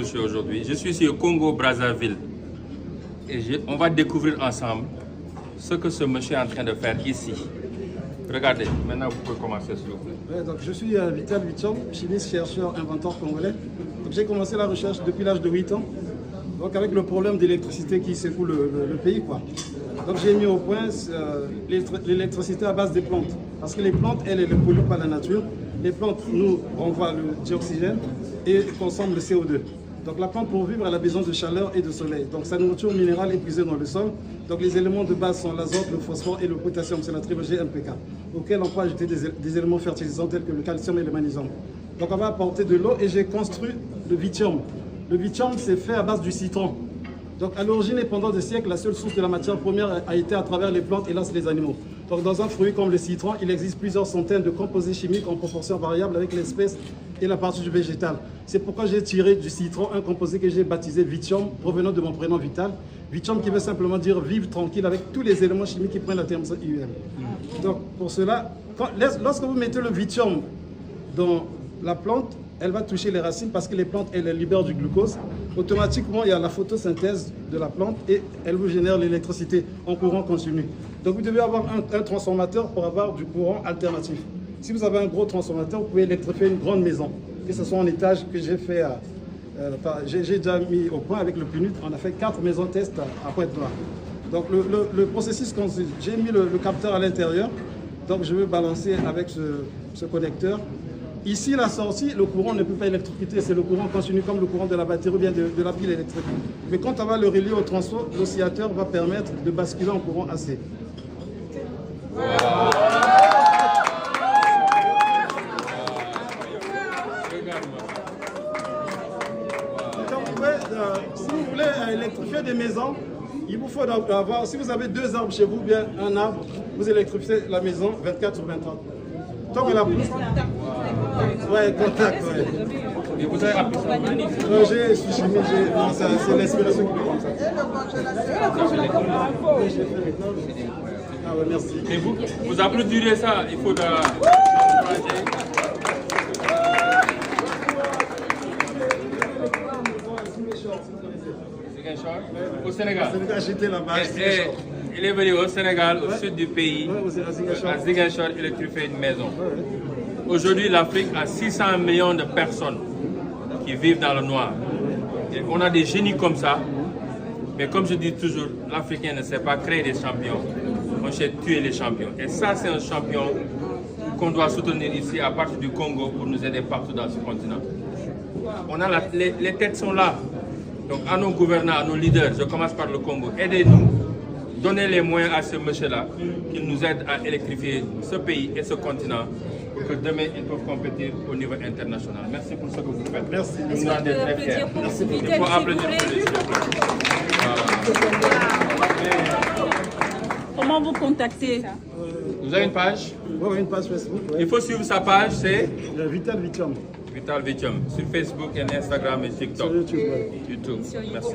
Aujourd'hui, je suis ici au Congo-Brazzaville et on va découvrir ensemble ce que ce monsieur est en train de faire ici. Regardez, maintenant vous pouvez commencer s'il vous plaît. Ouais, donc je suis Vital Vichom, chimiste, chercheur, inventeur congolais. J'ai commencé la recherche depuis l'âge de 8 ans, donc avec le problème d'électricité qui secoue le pays, quoi. Donc j'ai mis au point l'électricité à base des plantes, parce que les plantes, elles ne polluent pas la nature. Les plantes nous renvoient le dioxygène et consomment le CO2. Donc la plante pour vivre, elle a besoin de chaleur et de soleil. Donc sa nourriture minérale est puisée dans le sol. Donc les éléments de base sont l'azote, le phosphore et le potassium, c'est la trilogie NPK, auquel on peut ajouter des éléments fertilisants tels que le calcium et le magnésium. Donc on va apporter de l'eau et j'ai construit le vithium. Le vithium, c'est fait à base du citron. Donc à l'origine et pendant des siècles, la seule source de la matière première a été à travers les plantes et là, c'est les animaux. Donc dans un fruit comme le citron, il existe plusieurs centaines de composés chimiques en proportion variable avec l'espèce et la partie du végétal. C'est pourquoi j'ai tiré du citron un composé que j'ai baptisé Vithium, provenant de mon prénom Vital. Vithium qui veut simplement dire vivre tranquille avec tous les éléments chimiques qui prennent la terme IUM. Donc pour cela, lorsque vous mettez le Vithium dans la plante, elle va toucher les racines parce que les plantes, elles libèrent du glucose. Automatiquement, il y a la photosynthèse de la plante et elle vous génère l'électricité en courant continu. Donc vous devez avoir un transformateur pour avoir du courant alternatif. Si vous avez un gros transformateur, vous pouvez électrifier une grande maison, que ce soit en étage que j'ai fait, j'ai déjà mis au point avec le PNUD. On a fait 4 maisons test à Pointe-Noire. Donc le processus consiste, j'ai mis le capteur à l'intérieur, donc je vais balancer avec ce connecteur. Ici, la sortie, le courant ne peut pas électrocuter, c'est le courant continu comme le courant de la batterie ou bien de la pile électrique. Mais quand on va le relier au transfo, l'oscillateur va permettre de basculer en courant AC. Si vous voulez électrifier des maisons, il vous faut avoir, si vous avez 2 arbres chez vous, bien un arbre, vous électrifiez la maison 24 sur 24. Tant que la pousse. Ouais, contact, ouais. Et vous avez appris ça? Non, je suis chimiste, c'est l'inspiration qui me comme ça. Ah ouais, merci. Et vous applaudirez ça, il faut au Sénégal. J'étais là-bas. Il est venu au Sénégal, au sud du pays, à Ziguinchor, électrifier une maison. Aujourd'hui, l'Afrique a 600 millions de personnes qui vivent dans le noir. Et on a des génies comme ça, mais comme je dis toujours, l'Africain ne sait pas créer des champions, on sait tuer les champions. Et ça, c'est un champion qu'on doit soutenir ici à partir du Congo pour nous aider partout dans ce continent. On a les têtes sont là. Donc à nos gouvernants, à nos leaders, je commence par le Congo, aidez-nous, donnez les moyens à ce monsieur-là qui nous aide à électrifier ce pays et ce continent pour que demain ils peuvent compétir au niveau international. Merci pour ce que vous faites. Merci. Nous en sommes très fiers. Il faut applaudir pour les Comment vous contactez? Vous avez une page? Oui, une page Facebook. Ouais. Il faut suivre sa page, c'est Vital Vithium. Vital Vithium sur Facebook et Instagram et TikTok. Sur YouTube. YouTube. Merci.